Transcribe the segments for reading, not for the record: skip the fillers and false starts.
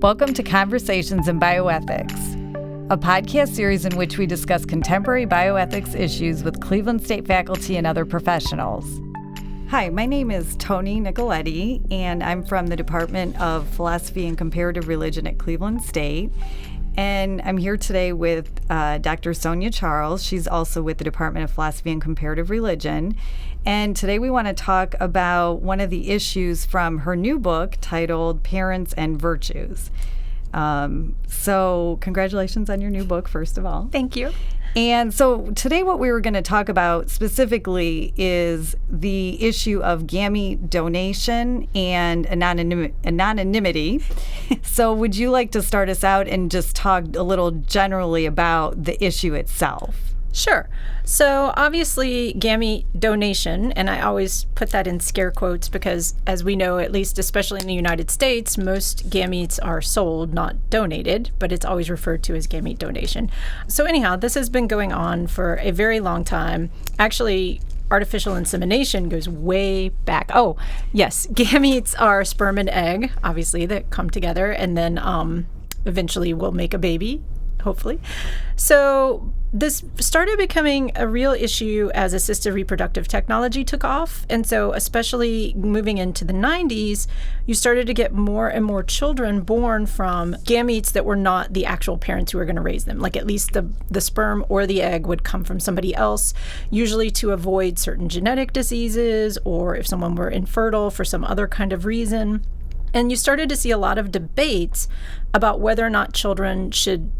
Welcome to Conversations in Bioethics, a podcast series in which we discuss contemporary bioethics issues with Cleveland State faculty and other professionals. Hi, my name is Toni Nicoletti, and I'm from the Department of Philosophy and Comparative Religion at Cleveland State. And I'm here today with Dr. Sonya Charles. She's also with the Department of Philosophy and Comparative Religion. And today we want to talk about one of the issues from her new book titled Parents and Virtues. So congratulations on your new book, first of all. Thank you. And so today what we were going to talk about specifically is the issue of gamete donation and anonymity. So would you like to start us out and just talk a little generally about the issue itself? Sure. So obviously gamete donation, and I always put that in scare quotes because as we know, at least especially in the United States, most gametes are sold, not donated, but it's always referred to as gamete donation. So anyhow, this has been going on for a very long time. Actually, artificial insemination goes way back. Oh, yes, gametes are sperm and egg, obviously, that come together and then eventually will make a baby, hopefully. So this started becoming a real issue as assisted reproductive technology took off. And so especially moving into the 90s, you started to get more and more children born from gametes that were not the actual parents who were going to raise them. Like at least the sperm or the egg would come from somebody else, usually to avoid certain genetic diseases or if someone were infertile for some other kind of reason. And you started to see a lot of debates about whether or not children should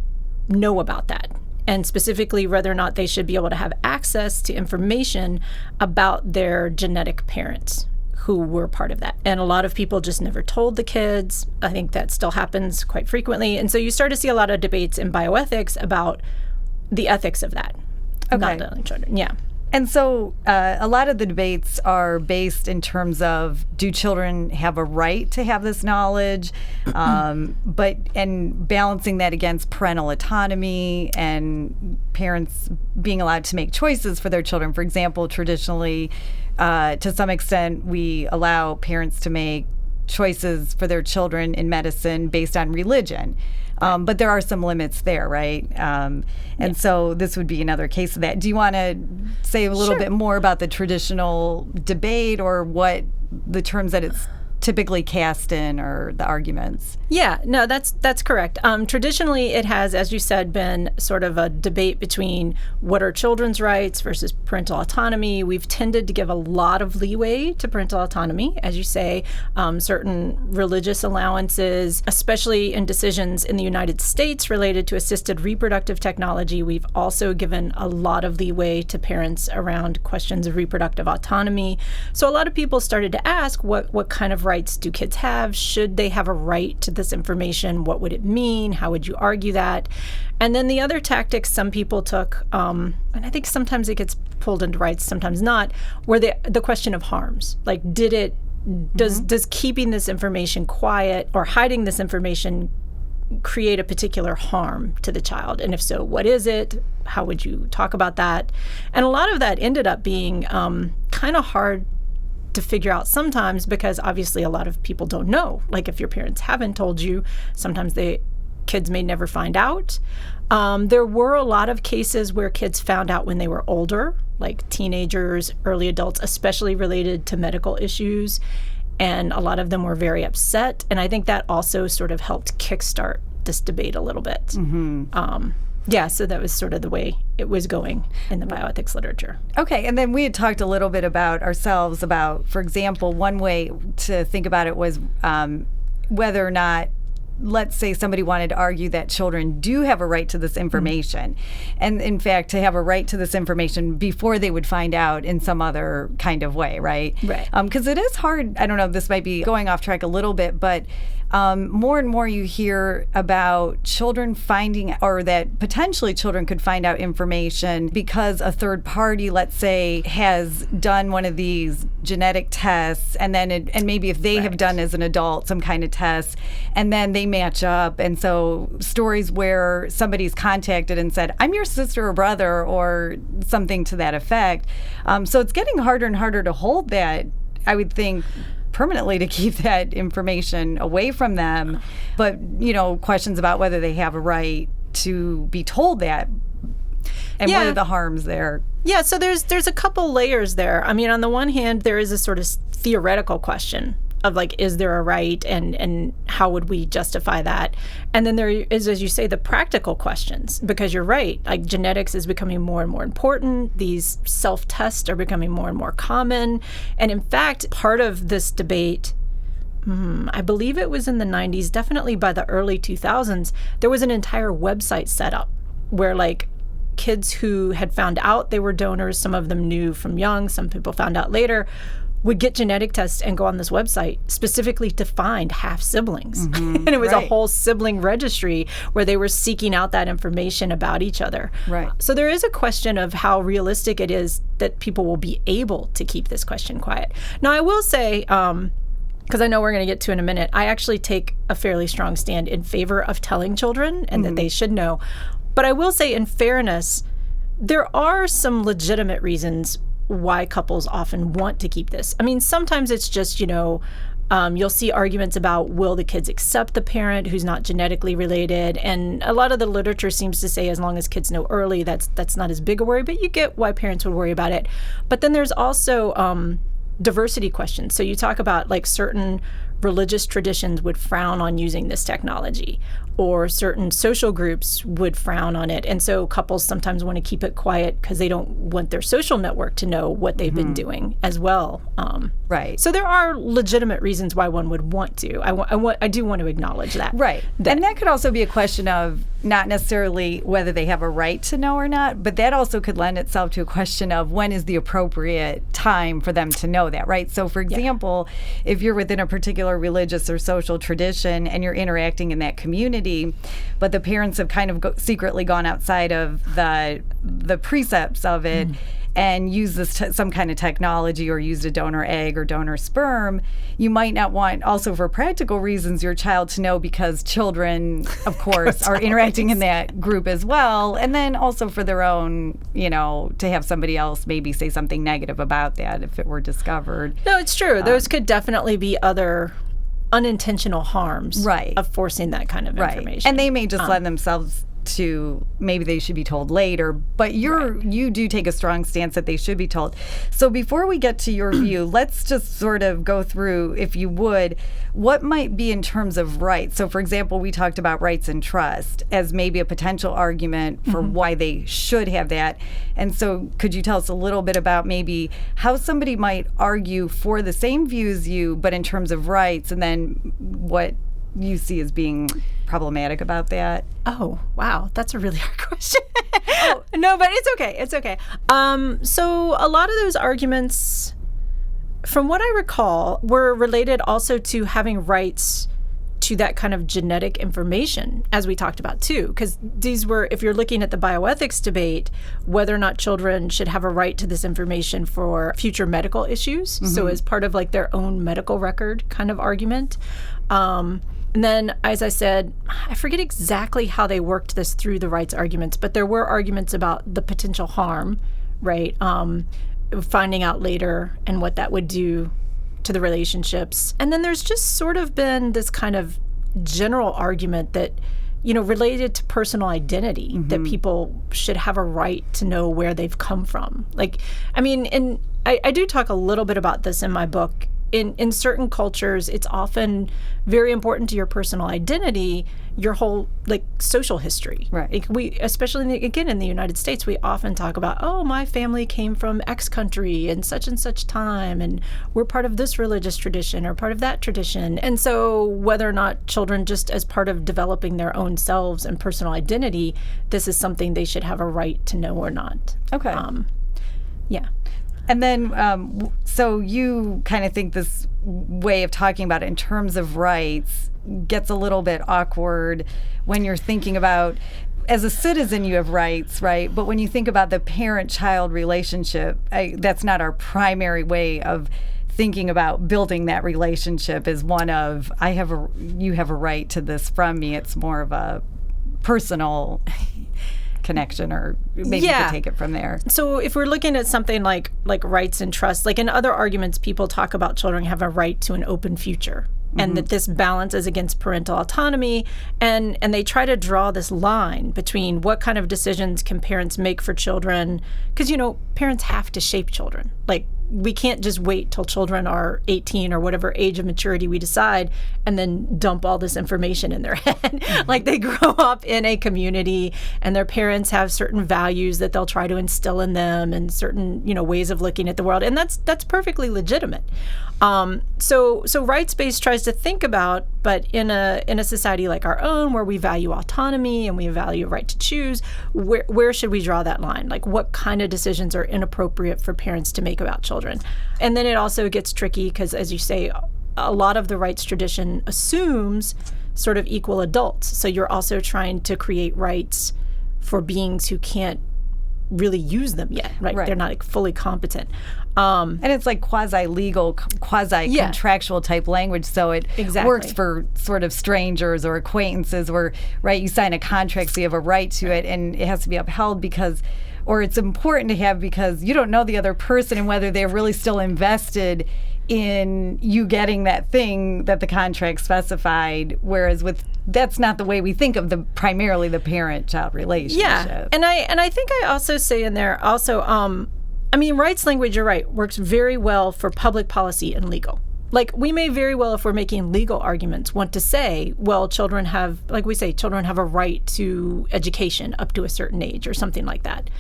know about that, and specifically whether or not they should be able to have access to information about their genetic parents who were part of that. And a lot of people just never told the kids. I think that still happens quite frequently. And so you start to see a lot of debates in bioethics about the ethics of that. Okay. Not telling children. Yeah. And so a lot of the debates are based in terms of, do children have a right to have this knowledge, and balancing that against parental autonomy and parents being allowed to make choices for their children. For example, traditionally, to some extent, we allow parents to make choices for their children in medicine based on religion. But there are some limits there, right? And so this would be another case of that. Do you want to say a little bit more about the traditional debate or what the terms that it's typically cast in or the arguments? Yeah, no, that's correct. Traditionally, it has, as you said, been sort of a debate between what are children's rights versus parental autonomy. We've tended to give a lot of leeway to parental autonomy, as you say, certain religious allowances, especially in decisions in the United States related to assisted reproductive technology. We've also given a lot of leeway to parents around questions of reproductive autonomy. So a lot of people started to ask what kind of rights do kids have? Should they have a right to this information? What would it mean? How would you argue that? And then the other tactics some people took, and I think sometimes it gets pulled into rights, sometimes not, were the question of harms. Like, does keeping this information quiet or hiding this information create a particular harm to the child? And if so, what is it? How would you talk about that? And a lot of that ended up being kind of hard to figure out sometimes because obviously a lot of people don't know. Like if your parents haven't told you, sometimes kids may never find out. There were a lot of cases where kids found out when they were older, like teenagers, early adults, especially related to medical issues. And a lot of them were very upset. And I think that also sort of helped kickstart this debate a little bit. Mm-hmm. So that was sort of the way it was going in the bioethics literature. Okay, and then we had talked a little bit about ourselves about, for example, one way to think about it was whether or not, let's say somebody wanted to argue that children do have a right to this information. Mm-hmm. And in fact, to have a right to this information before they would find out in some other kind of way, right? Right. Because it is hard, I don't know, this might be going off track a little bit, but more and more you hear about children finding, or that potentially children could find out information because a third party, let's say, has done one of these genetic tests, and then and maybe if they have done as an adult some kind of test, and then they match up. And so stories where somebody's contacted and said, I'm your sister or brother, or something to that effect. So it's getting harder and harder to hold that, I would think, permanently to keep that information away from them. But, questions about whether they have a right to be told that. And what are the harms there? Yeah, so there's a couple layers there. I mean, on the one hand, there is a sort of theoretical question of like, is there a right, and how would we justify that? And then there is, as you say, the practical questions, because you're right, like genetics is becoming more and more important. These self-tests are becoming more and more common. And in fact, part of this debate, I believe it was in the 90s, definitely by the early 2000s, there was an entire website set up where like kids who had found out they were donors, some of them knew from young, some people found out later, would get genetic tests and go on this website specifically to find half siblings. And it was a whole sibling registry where they were seeking out that information about each other. Right. So there is a question of how realistic it is that people will be able to keep this question quiet. Now, I will say, because I know we're going to get to in a minute, I actually take a fairly strong stand in favor of telling children and that they should know. But I will say, in fairness, there are some legitimate reasons why couples often want to keep this. I mean, sometimes it's just, you'll see arguments about, will the kids accept the parent who's not genetically related? And a lot of the literature seems to say as long as kids know early, that's not as big a worry, but you get why parents would worry about it. But then there's also diversity questions. So you talk about like certain religious traditions would frown on using this technology, or certain social groups would frown on it. And so couples sometimes want to keep it quiet because they don't want their social network to know what they've been doing as well. Right. So there are legitimate reasons why one would want to. I do want to acknowledge that. Right. And that could also be a question of not necessarily whether they have a right to know or not, but that also could lend itself to a question of when is the appropriate time for them to know that, right? So, for example, if you're within a particular religious or social tradition and you're interacting in that community, but the parents have kind of secretly gone outside of the precepts of it and use some kind of technology or used a donor egg or donor sperm, you might not want, also for practical reasons, your child to know, because children, of course, are interacting in that group as well. And then also for their own, to have somebody else maybe say something negative about that if it were discovered. No, it's true. Those could definitely be other unintentional harms of forcing that kind of information. And they may just lend themselves to maybe they should be told later, but you do take a strong stance that they should be told. So before we get to your view, let's just sort of go through, if you would, what might be in terms of rights. So for example, we talked about rights and trust as maybe a potential argument for why they should have that. And so could you tell us a little bit about maybe how somebody might argue for the same view as you, but in terms of rights, and then what you see as being problematic about that? Oh, wow. That's a really hard question. No, but it's okay. It's okay. So a lot of those arguments, from what I recall, were related also to having rights to that kind of genetic information, as we talked about too, because these were, if you're looking at the bioethics debate, whether or not children should have a right to this information for future medical issues, so as part of like their own medical record kind of argument. And then, as I said, I forget exactly how they worked this through the rights arguments, but there were arguments about the potential harm, right? Finding out later and what that would do to the relationships. And then there's just sort of been this kind of general argument that, related to personal identity, that people should have a right to know where they've come from. Like, I mean, and I do talk a little bit about this in my book. In certain cultures, it's often very important to your personal identity, your whole like social history. Right. Like, we, especially again in the United States, we often talk about, oh, my family came from X country and such time, and we're part of this religious tradition or part of that tradition. And so whether or not children, just as part of developing their own selves and personal identity, this is something they should have a right to know or not. Okay. Yeah. And then, so you kind of think this way of talking about it in terms of rights gets a little bit awkward when you're thinking about, as a citizen, you have rights, right? But when you think about the parent-child relationship, that's not our primary way of thinking about building that relationship as one of, you have a right to this from me. It's more of a personal connection, or maybe you could take it from there. So if we're looking at something like rights and trust, like in other arguments, people talk about children have a right to an open future. And that this balances against parental autonomy, and they try to draw this line between what kind of decisions can parents make for children, because parents have to shape children. Like, we can't just wait till children are 18 or whatever age of maturity we decide and then dump all this information in their head. Like, they grow up in a community and their parents have certain values that they'll try to instill in them, and certain ways of looking at the world, and that's perfectly legitimate. So rights-based tries to think about, but in a society like our own, where we value autonomy and we value right to choose, where should we draw that line? Like, what kind of decisions are inappropriate for parents to make about children? And then it also gets tricky because, as you say, a lot of the rights tradition assumes sort of equal adults. So you're also trying to create rights for beings who can't really use them yet, right? They're not fully competent. And it's like quasi-legal, quasi-contractual type language, so it works for sort of strangers or acquaintances where, you sign a contract, so you have a right to it, and it has to be upheld or it's important to have because you don't know the other person and whether they're really still invested in you getting that thing that the contract specified, whereas that's not the way we think of primarily the parent-child relationship. Yeah, and I think I also say in there also, rights language, you're right, works very well for public policy and legal. Like, we may very well, if we're making legal arguments, want to say, well, children have a right to education up to a certain age or something like that.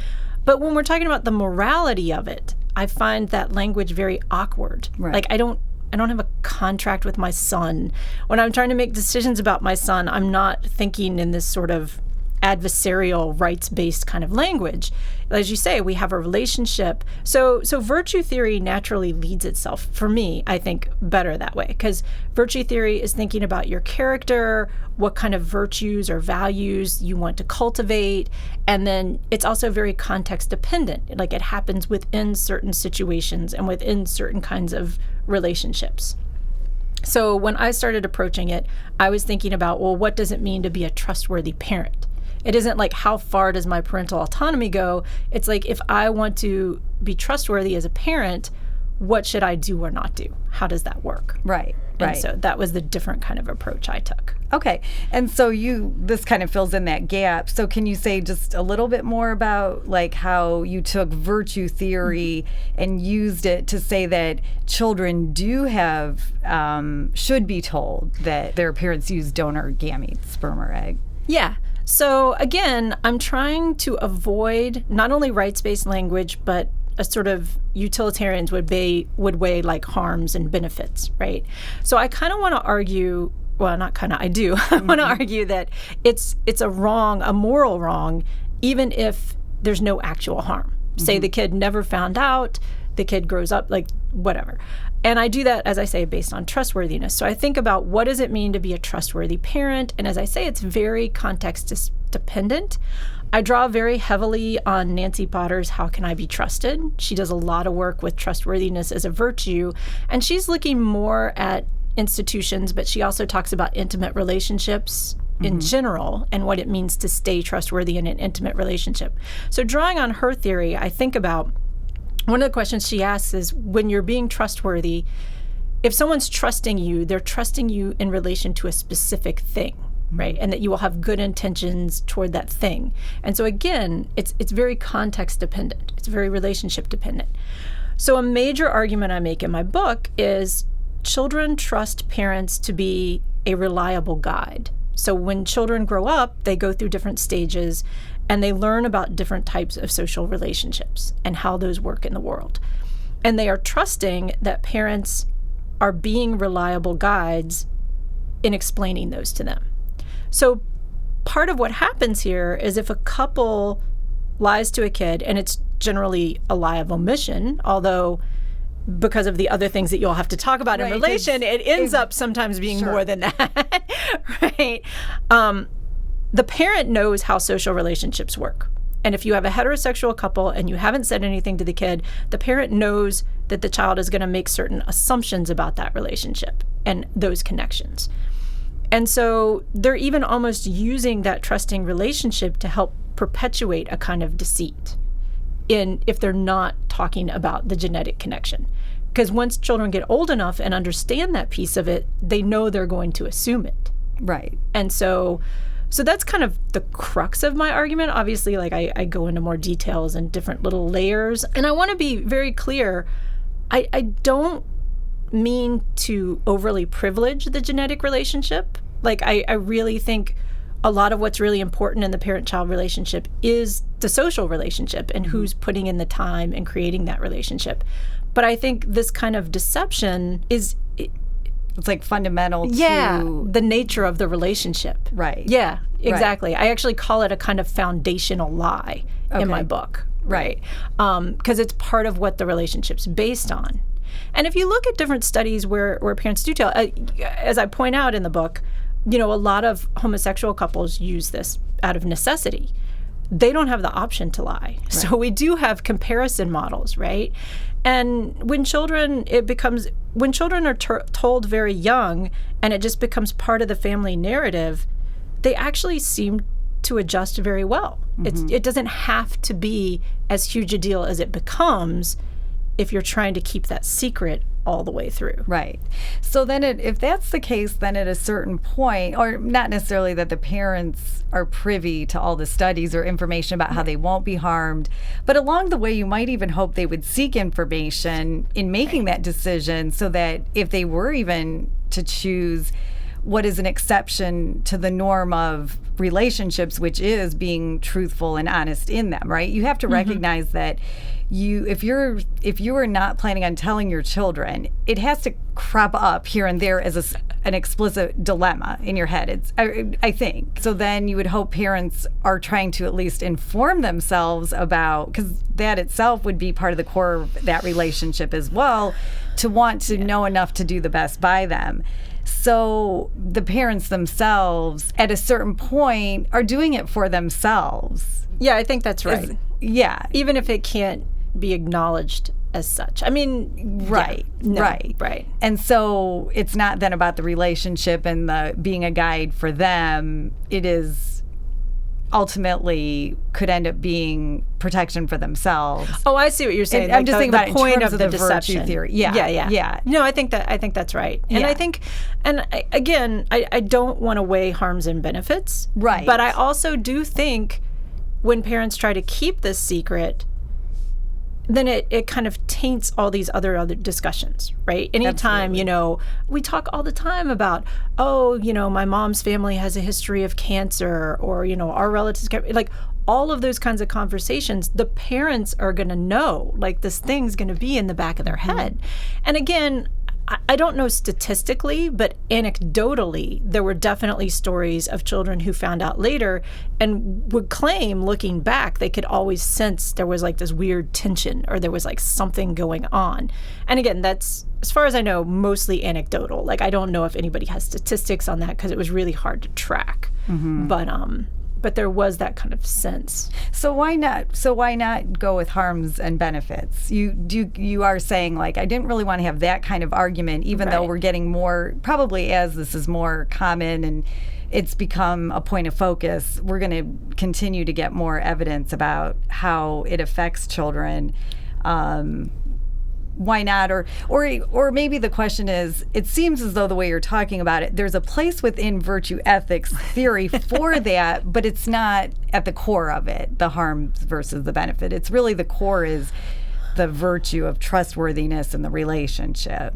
But when we're talking about the morality of it, I find that language very awkward. Right. Like, I don't have a contract with my son. When I'm trying to make decisions about my son, I'm not thinking in this sort of adversarial, rights-based kind of language. As you say, we have a relationship. So virtue theory naturally leads itself, for me, I think, better that way. Because virtue theory is thinking about your character, what kind of virtues or values you want to cultivate, and then it's also very context-dependent. Like, it happens within certain situations and within certain kinds of relationships. So when I started approaching it, I was thinking about, well, what does it mean to be a trustworthy parent? It isn't like, how far does my parental autonomy go? It's like, if I want to be trustworthy as a parent, what should I do or not do? How does that work? Right. And so that was the different kind of approach I took. Okay. And so this kind of fills in that gap. So can you say just a little bit more about like how you took virtue theory and used it to say that children do have, should be told that their parents use donor gametes, sperm or egg? Yeah. So again, I'm trying to avoid not only rights-based language, but a sort of utilitarians would weigh like harms and benefits, right? So I kind of want to argue, well, not kind of, I do. I want to argue that it's a moral wrong, even if there's no actual harm. Say the kid never found out, the kid grows up, like whatever. And I do that, as I say, based on trustworthiness. So I think about, what does it mean to be a trustworthy parent? And as I say, it's very context dependent. I draw very heavily on Nancy Potter's How Can I Be Trusted? She does a lot of work with trustworthiness as a virtue, and she's looking more at institutions, but she also talks about intimate relationships in general and what it means to stay trustworthy in an intimate relationship. So drawing on her theory, I think about one of the questions she asks is, when you're being trustworthy, if someone's trusting you, they're trusting you in relation to a specific thing, right? And that you will have good intentions toward that thing. And so again, it's very context dependent. It's very relationship dependent. So a major argument I make in my book is children trust parents to be a reliable guide. So when children grow up, they go through different stages and they learn about different types of social relationships and how those work in the world. And they are trusting that parents are being reliable guides in explaining those to them. So part of what happens here is, if a couple lies to a kid, and it's generally a lie of omission, although because of the other things that you'll have to talk about in relation, it ends up sometimes being more than that, right? The parent knows how social relationships work. And if you have a heterosexual couple and you haven't said anything to the kid, the parent knows that the child is going to make certain assumptions about that relationship and those connections. And so they're even almost using that trusting relationship to help perpetuate a kind of deceit if they're not talking about the genetic connection. Because once children get old enough and understand that piece of it, they know they're going to assume it. Right. And so that's kind of the crux of my argument. Obviously, like I go into more details and different little layers. And I want to be very clear. I don't mean to overly privilege the genetic relationship. Like I really think a lot of what's really important in the parent-child relationship is the social relationship and who's putting in the time and creating that relationship. But I think this kind of deception is... It's like fundamental to the nature of the relationship. Right. Yeah, exactly. Right. I actually call it a kind of foundational lie in my book. Right. Because it's part of what the relationship's based on. And if you look at different studies where parents do tell, as I point out in the book, a lot of homosexual couples use this out of necessity. They don't have the option to lie. Right. So we do have comparison models, right? And when children are told very young and it just becomes part of the family narrative, they actually seem to adjust very well. It doesn't have to be as huge a deal as it becomes if you're trying to keep that secret all the way through. Right. So then if that's the case, then at a certain point, or not necessarily that the parents are privy to all the studies or information about how they won't be harmed, but along the way you might even hope they would seek information in making that decision so that if they were even to choose what is an exception to the norm of relationships, which is being truthful and honest in them, right? You have to recognize that if you are not planning on telling your children, it has to crop up here and there as an explicit dilemma in your head. I think. So then you would hope parents are trying to at least inform themselves about, because that itself would be part of the core of that relationship as well, to want to know enough to do the best by them. So the parents themselves, at a certain point, are doing it for themselves. Yeah, I think that's right. Yeah. Even if it can't be acknowledged as such. I mean, right. And so it's not then about the relationship and the being a guide for them. It is ultimately could end up being protection for themselves. Oh, I see what you're saying. I'm just thinking about the point in terms of the deception virtue theory. Yeah. No, I think that's right. And I think, again, I don't want to weigh harms and benefits. Right. But I also do think when parents try to keep this secret, then it kind of taints all these other discussions, right? Anytime, we talk all the time about, my mom's family has a history of cancer, or, our relatives, like all of those kinds of conversations, the parents are going to know, like this thing's going to be in the back of their head. And again, I don't know statistically, but anecdotally, there were definitely stories of children who found out later and would claim, looking back, they could always sense there was like this weird tension or there was like something going on. And again, that's, as far as I know, mostly anecdotal. Like, I don't know if anybody has statistics on that because it was really hard to track. But there was that kind of sense. So why not go with harms and benefits? You are saying, like, I didn't really want to have that kind of argument, even though we're getting more, probably as this is more common and it's become a point of focus, we're going to continue to get more evidence about how it affects children. Why not? Or maybe the question is, it seems as though the way you're talking about it, there's a place within virtue ethics theory for that, but it's not at the core of it, the harm versus the benefit. It's really the core is the virtue of trustworthiness in the relationship.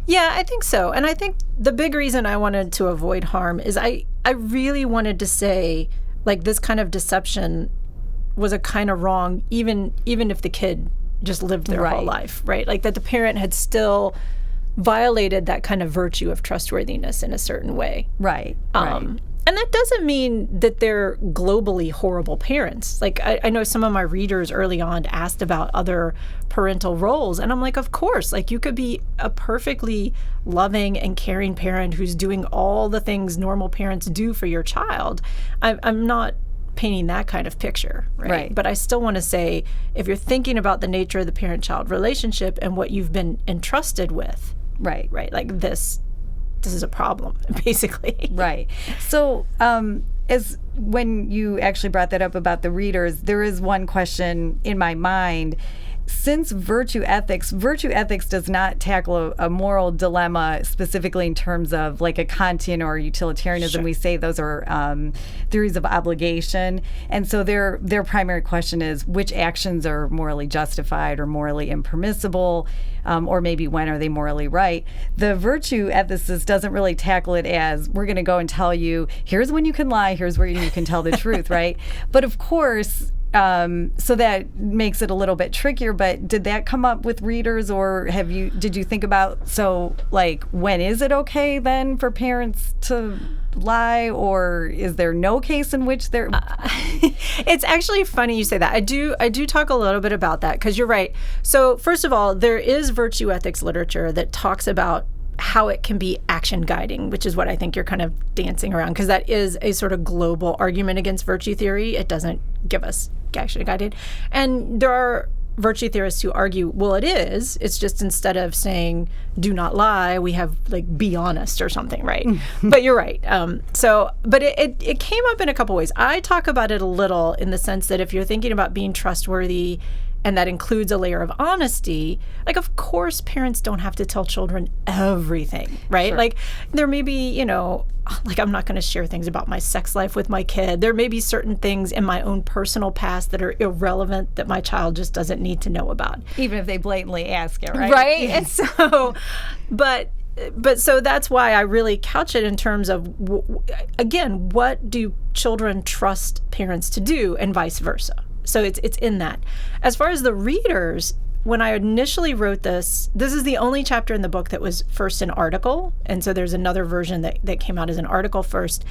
Yeah, I think so. And I think the big reason I wanted to avoid harm is I really wanted to say, like, this kind of deception was a kind of wrong, even if the kid just lived their whole life, right? Like that the parent had still violated that kind of virtue of trustworthiness in a certain way. Right. And that doesn't mean that they're globally horrible parents. Like I know some of my readers early on asked about other parental roles, and I'm like, of course, like you could be a perfectly loving and caring parent who's doing all the things normal parents do for your child. I'm not painting that kind of picture, right? But I still want to say, if you're thinking about the nature of the parent-child relationship and what you've been entrusted with, right, like this is a problem, basically. Right. So as when you actually brought that up about the readers, there is one question in my mind. Since virtue ethics does not tackle a moral dilemma specifically in terms of like a Kantian or utilitarianism. Sure. We say those are theories of obligation. And so their primary question is which actions are morally justified or morally impermissible, or maybe when are they morally right. The virtue ethicist doesn't really tackle it as we're going to go and tell you, here's when you can lie, here's where you can tell the truth, right? But of course, so that makes it a little bit trickier, but did that come up with readers, or did you think about, so like, when is it okay then for parents to lie, or is there no case in which they're... It's actually funny you say that. I do talk a little bit about that, because you're right. So first of all, there is virtue ethics literature that talks about how it can be action guiding, which is what I think you're kind of dancing around, because that is a sort of global argument against virtue theory. It doesn't give us action guiding. And there are virtue theorists who argue, well, it is. It's just instead of saying, do not lie, we have like, be honest or something, right? But you're right. But it came up in a couple ways. I talk about it a little in the sense that if you're thinking about being trustworthy, and that includes a layer of honesty, like, of course, parents don't have to tell children everything, right? Sure. Like, there may be, like, I'm not going to share things about my sex life with my kid. There may be certain things in my own personal past that are irrelevant that my child just doesn't need to know about. Even if they blatantly ask it, right? Right? And so, but so that's why I really couch it in terms of, again, what do children trust parents to do, and vice versa. So it's in that. As far as the readers, when I initially wrote this is the only chapter in the book that was first an article. And so there's another version that came out as an article first.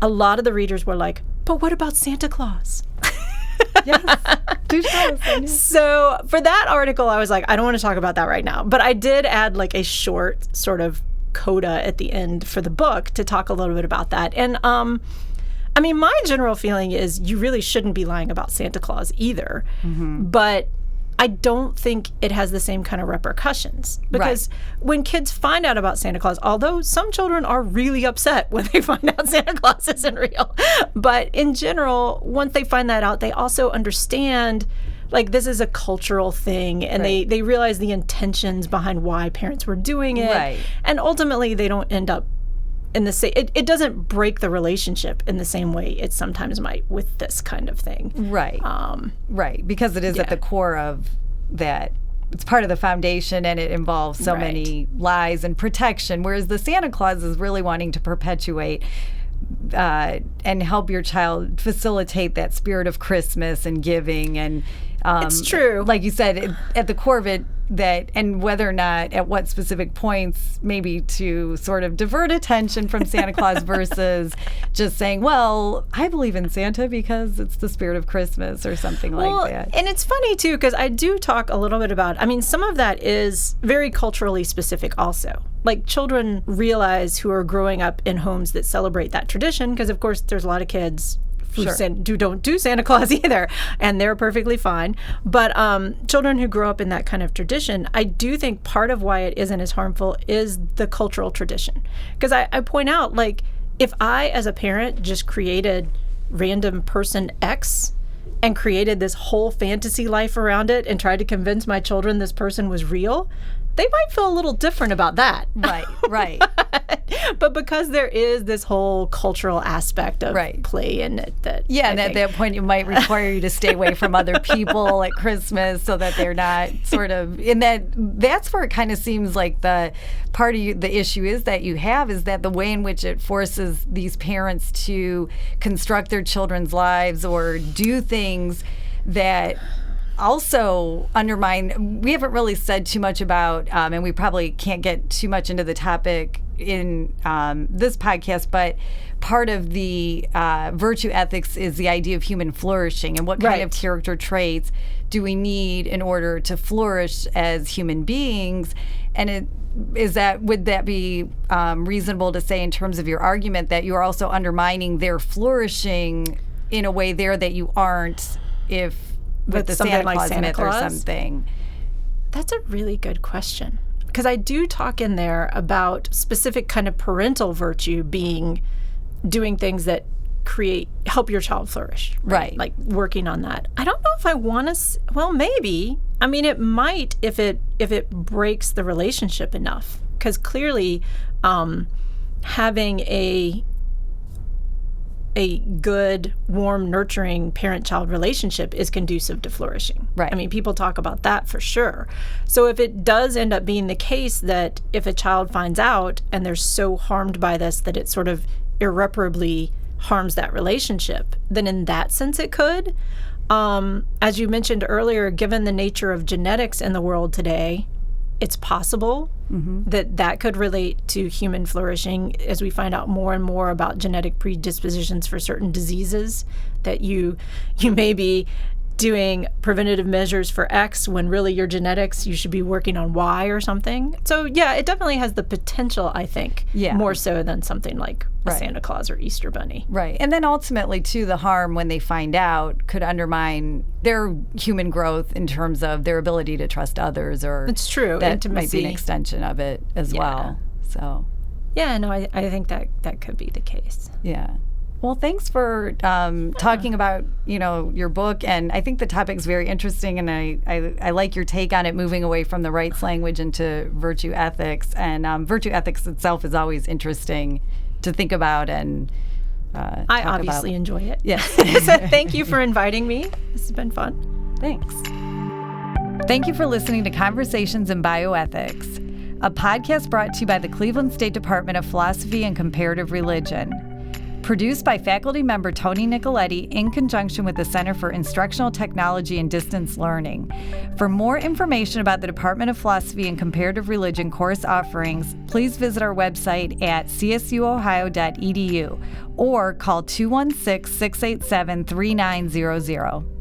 A lot of the readers were like, but what about Santa Claus? Yes. Do tell us. So for that article, I was like, I don't want to talk about that right now. But I did add like a short sort of coda at the end for the book to talk a little bit about that. And I mean, my general feeling is you really shouldn't be lying about Santa Claus either. Mm-hmm. But I don't think it has the same kind of repercussions. Because when kids find out about Santa Claus, although some children are really upset when they find out Santa Claus isn't real, but in general, once they find that out, they also understand, like, this is a cultural thing, and they realize the intentions behind why parents were doing it. Right. And ultimately, they don't end up in the same, it doesn't break the relationship in the same way it sometimes might with this kind of thing. Right. Right, because it is at the core of that. It's part of the foundation, and it involves so many lies and protection, whereas the Santa Claus is really wanting to perpetuate and help your child facilitate that spirit of Christmas and giving. And it's true. Like you said, at the core of it, that, and whether or not at what specific points, maybe to sort of divert attention from Santa Claus versus just saying, well, I believe in Santa because it's the spirit of Christmas or something like that. And it's funny too, because I do talk a little bit about, I mean, some of that is very culturally specific also. Like, children realize who are growing up in homes that celebrate that tradition, because of course there's a lot of kids who don't do Santa Claus either, and they're perfectly fine. But children who grow up in that kind of tradition, I do think part of why it isn't as harmful is the cultural tradition. Because I point out, like, if I, as a parent, just created random person X and created this whole fantasy life around it and tried to convince my children this person was real, they might feel a little different about that. Right. But because there is this whole cultural aspect of play in it that... Yeah, and at that point, it might require you to stay away from other people at Christmas so that they're not sort of... And that's where it kind of seems like the part of the issue is that you have is that the way in which it forces these parents to construct their children's lives or do things that... also undermine. We haven't really said too much about, and we probably can't get too much into the topic in this podcast, but part of the virtue ethics is the idea of human flourishing and what kind of character traits do we need in order to flourish as human beings. And would that be reasonable to say in terms of your argument that you're also undermining their flourishing in a way there that you aren't with the Santa Claus myth or something? That's a really good question. Because I do talk in there about specific kind of parental virtue being doing things that help your child flourish. Right. Like working on that. I don't know if I want to, well, maybe. I mean, it might if it breaks the relationship enough. Because clearly having a good, warm, nurturing parent-child relationship is conducive to flourishing. Right. I mean, people talk about that for sure. So if it does end up being the case that if a child finds out and they're so harmed by this that it sort of irreparably harms that relationship, then in that sense it could. As you mentioned earlier, given the nature of genetics in the world today, it's possible that could relate to human flourishing as we find out more and more about genetic predispositions for certain diseases, that you may be doing preventative measures for X when really your genetics, you should be working on Y or something. So yeah, it definitely has the potential, I think, more so than something like a Santa Claus or Easter Bunny. Right. And then ultimately, too, the harm when they find out could undermine their human growth in terms of their ability to trust others, or it's true. That Intimacy might be an extension of it as well. So yeah, no, I think that could be the case. Yeah. Well, thanks for talking about, your book, and I think the topic's very interesting, and I like your take on it, moving away from the rights language into virtue ethics, and virtue ethics itself is always interesting to think about and I obviously enjoy it. Yes. So thank you for inviting me. This has been fun. Thanks. Thank you for listening to Conversations in Bioethics, a podcast brought to you by the Cleveland State Department of Philosophy and Comparative Religion. Produced by faculty member Toni Nicoletti in conjunction with the Center for Instructional Technology and Distance Learning. For more information about the Department of Philosophy and Comparative Religion course offerings, please visit our website at csuohio.edu or call 216-687-3900.